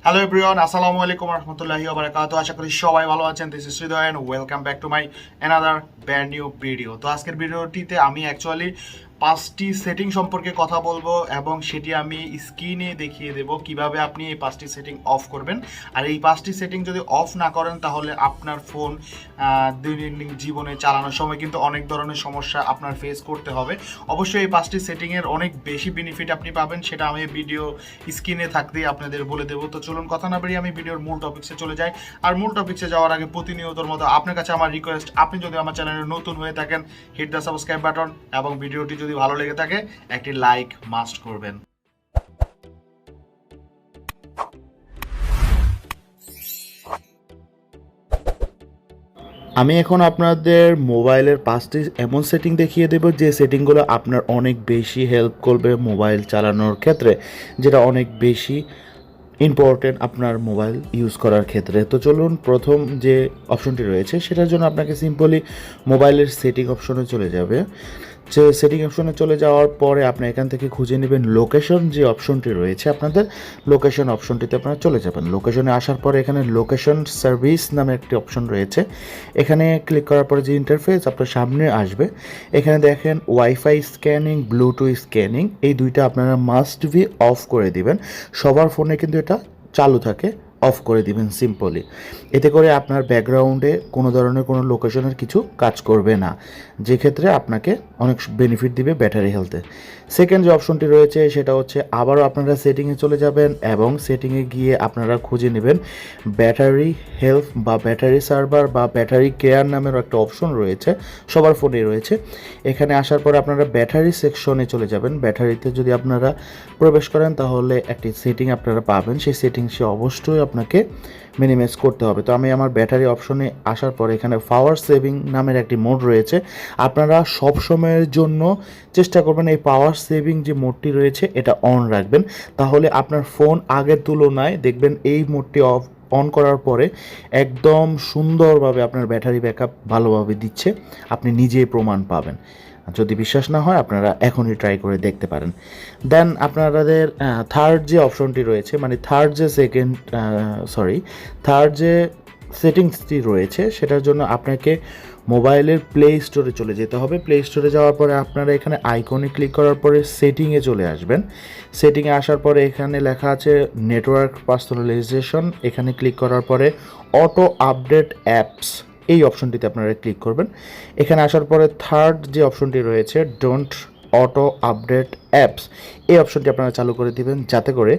Hello everyone, আসসালামু আলাইকুম রহমতুল্লাহি ওয়া বারাকাতুহু। আশা করি সবাই ভালো আছেন। This is Hriday and welcome back to my another brand new video. তো আজকের ভিডিওটিতে আমি অ্যাকচুয়ালি 5টি সেটিং সম্পর্কে কথা বলবো এবং সেটি আমি স্ক্রিনে দেখিয়ে দেব কিভাবে আপনি এই 5টি সেটিং অফ করবেন। আর এই 5টি সেটিং যদি অফ না করেন তাহলে আপনার ফোন দৈনন্দিন জীবনে চালানোর সময় কিন্তু অনেক ধরনের সমস্যা আপনার ফেস করতে হবে। অবশ্যই এই 5টি সেটিংয়ের অনেক বেশি বেনিফিট আপনি পাবেন, সেটা আমি ভিডিও স্ক্রিনে থাকতেই আপনাদের বলে দেবো। তো চলুন কথা না বেরিয়ে আমি ভিডিওর মূল টপিক্সে চলে যাই। আর মূল টপিক্সে যাওয়ার আগে প্রতিনিয়তর মতো আপনার কাছে আমার রিকোয়েস্ট, আপনি যদি আমার চ্যানেলে নতুন হয়ে থাকেন হিট দ্য সাবস্ক্রাইব বাটন এবং ভিডিওটি যদি ভালো লেগে থাকে একটি লাইক মাস্ট করবেন। আমি এখন আপনাদের মোবাইলের 5টি এমন সেটিং দেখিয়ে দেব যে সেটিংগুলো আপনার অনেক বেশি হেল্প করবে মোবাইল চালানোর ক্ষেত্রে, যেটা অনেক বেশি ইম্পর্টেন্ট আপনার মোবাইল ইউজ করার ক্ষেত্রে। তো চলুন, প্রথম যে অপশনটি রয়েছে সেটার জন্য আপনাকে সিম্পলি মোবাইলের সেটিং অপশনে চলে যাবে। যে সেটিং অপশনে চলে যাওয়ার পরে আপনি এখান থেকে খুঁজে নেবেন লোকেশন, যে অপশনটি রয়েছে আপনাদের লোকেশন অপশনটিতে আপনারা চলে যাবেন। লোকেশনে আসার পরে এখানে লোকেশন সার্ভিস নামে একটি অপশন রয়েছে। এখানে ক্লিক করার পরে যে ইন্টারফেস আপনার সামনে আসবে, এখানে দেখেন ওয়াইফাই স্ক্যানিং, ব্লুটুথ স্ক্যানিং, এই দুইটা আপনারা মাস্ট বি অফ করে দিবেন। সবার ফোনে কিন্তু এটা চালু থাকে, অফ করে দিবেন সিম্পলি। এতে করে আপনার ব্যাকগ্রাউন্ডে কোনো ধরনের কোনো লোকেশনের কিছু কাজ করবে না, যে ক্ষেত্রে আপনাকে অনেক বেনিফিট দিবে ব্যাটারি হেলথে। সেকেন্ড যে অপশনটি রয়েছে সেটা হচ্ছে আবারও আপনারা সেটিংয়ে চলে যাবেন এবং সেটিংয়ে গিয়ে আপনারা খুঁজে নেবেন ব্যাটারি হেলথ বা ব্যাটারি সার্ভার বা ব্যাটারি কেয়ার নামের একটা অপশন রয়েছে, সবার ফোনে রয়েছে। এখানে আসার পর আপনারা ব্যাটারি সেকশনে চলে যাবেন। ব্যাটারিতে যদি আপনারা প্রবেশ করেন তাহলে একটি সেটিং আপনারা পাবেন, সেই সেটিংসে অবশ্যই আপনাকে মিনিমাইজ করতে হবে। তো আমি আমার ব্যাটারি অপশনে আসার পর এখানে পাওয়ার সেভিং নামের একটি মোড রয়েছে। আপনারা সব সময়ের জন্য চেষ্টা করবেন এই পাওয়ার সেভিং যে মোডটি রয়েছে এটা অন রাখবেন, তাহলে আপনার ফোন আগের তুলনায় দেখবেন এই মোডটি অন করার পরে একদম সুন্দরভাবে আপনার ব্যাটারি ব্যাকআপ ভালোভাবে দিচ্ছে, আপনি নিজেই প্রমাণ পাবেন। যদি বিশ্বাস না হয় আপনারা এখনই ট্রাই করে দেখতে পারেন। দেন আপনাদের থার্ড যে অপশনটি রয়েছে, মানে থার্ড যে সেটিংসটি রয়েছে সেটার জন্য আপনাকে মোবাইলের প্লে স্টোরে চলে যেতে হবে। প্লে স্টোরে যাওয়ার পরে আপনারা এখানে আইকনে ক্লিক করার পরে সেটিংয়ে চলে আসবেন। সেটিংয়ে আসার পরে এখানে লেখা আছে নেটওয়ার্ক পার্সোনালাইজেশন, এখানে ক্লিক করার পরে অটো আপডেট অ্যাপস, এই অপশনটিতে আপনারা ক্লিক করবেন। এখানে আসার পরে থার্ড যে অপশনটি রয়েছে ডোন্ট অটো আপডেট অ্যাপস, এই অপশনটি আপনারা চালু করে দিবেন, যাতে করে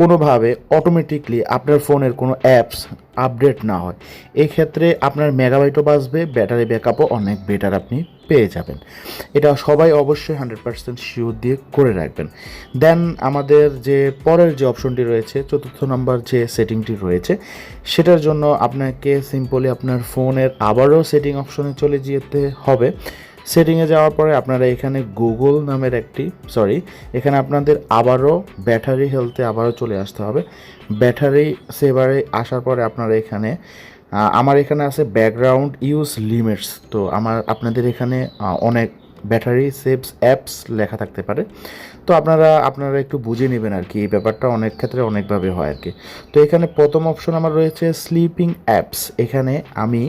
কোনোভাবে অটোমেটিকলি আপনার ফোনের কোনো অ্যাপস আপডেট না হয়। এই ক্ষেত্রে আপনার মেগাবাইটও বাঁচবে, ব্যাটারি ব্যাকআপও অনেক বেটার আপনি পেয়ে যাবেন। এটা সবাই অবশ্যই 100% শিওর দিয়ে করে রাখবেন। দেন আমাদের যে পরের যে অপশনটি রয়েছে, চতুর্থ নম্বর যে সেটিংটি রয়েছে, সেটার জন্য আপনাকে সিম্পলি আপনার ফোনের আবারও সেটিং অপশনে চলে যেতে হবে। সেটিংয়ে যাওয়ার পরে আপনারা এখানে গুগল নামের এখানে আপনাদের আবারও ব্যাটারি হেলথে আবারও চলে আসতে হবে। ব্যাটারি সেভারে আসার পরে আপনারা এখানে আমার এখানে আছে ব্যাকগ্রাউন্ড ইউজ লিমিটস। তো আপনাদের এখানে অনেক ব্যাটারি সেভস অ্যাপস লেখা থাকতে পারে, তো আপনারা একটু বুঝে নেবেন আর কি, এই ব্যাপারটা অনেক ক্ষেত্রে অনেকভাবে হয় আর কি। তো এখানে প্রথম অপশন আমার রয়েছে স্লিপিং অ্যাপস। এখানে আমি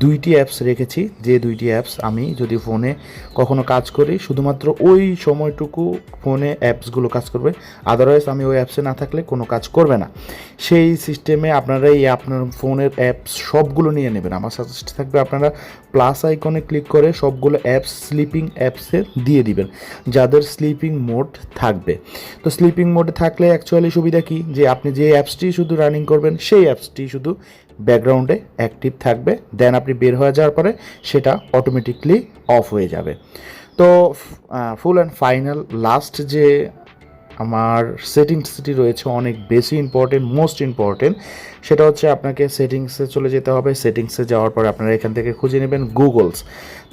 2টি অ্যাপস রেখেছি, যে 2টি অ্যাপস আমি যদি ফোনে কখনো কাজ করি শুধুমাত্র ওই সময়টুকু ফোনে অ্যাপসগুলো কাজ করবে, আদারওয়াইজ আমি ওই অ্যাপসে না থাকলে কোনো কাজ করবে না। সেই সিস্টেমে আপনারা আপনার ফোনের অ্যাপস সবগুলো নিয়ে নেবেন। আমার সাজেস্ট থাকবে আপনারা প্লাস আইকনে ক্লিক করে সবগুলো অ্যাপস স্লিপিং অ্যাপসে দিয়ে দিবেন, যাদের স্লিপিং মোড থাকবে। তো স্লিপিং মোডে থাকলে অ্যাকচুয়ালি সুবিধা কি, যে আপনি যে অ্যাপসটি শুধু রানিং করবেন সেই অ্যাপসটি শুধু ব্যাকগ্রাউন্ডে অ্যাক্টিভ থাকবে, দেন আপনি বের হয়ে যাওয়ার পরে সেটা অটোমেটিকলি অফ হয়ে যাবে। তো ফুল অ্যান্ড ফাইনাল লাস্ট যে আমার সেটিংসটি রয়েছে অনেক বেশি ইম্পর্টেন্ট, মোস্ট ইম্পর্টেন্ট, সেটা হচ্ছে আপনাকে সেটিংসে চলে যেতে হবে। সেটিংসে যাওয়ার পরে আপনারা এখান থেকে খুঁজে নেবেন গুগলস।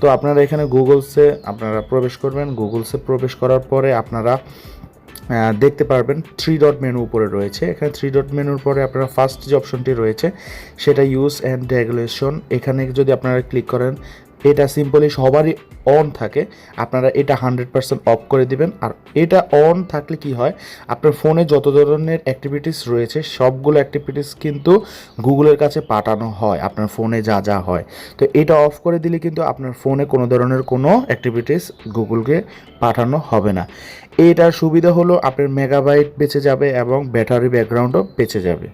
তো আপনারা এখানে গুগলসে আপনারা প্রবেশ করবেন। গুগলসে প্রবেশ করার পরে আপনারা দেখতে পারবেন 3 ডট মেনু উপরে রয়েছে। এখানে 3 ডট মেনুর পরে আপনারা ফার্স্ট যে অপশনটি রয়েছে সেটা ইউজ অ্যান্ড রেগুলেশন, এখানে যদি আপনারা ক্লিক করেন এটা সিম্পলি সবারই অন থাকে, আপনারা এটা 100% অফ করে দিবেন। আর এটা অন থাকলে কি হয়, আপনার ফোনে যত ধরনের অ্যাক্টিভিটিস রয়েছে সবগুলো অ্যাক্টিভিটিস কিন্তু গুগলের কাছে পাঠানো হয়, আপনার ফোনে যা যা হয়। তো এটা অফ করে দিলে কিন্তু আপনার ফোনে কোনো ধরনের কোনো অ্যাক্টিভিটিস গুগলকে পাঠানো হবে না। এটার সুবিধা হলো আপনার মেগাবাইট বেঁচে যাবে এবং ব্যাটারি ব্যাকগ্রাউন্ডও বেঁচে যাবে।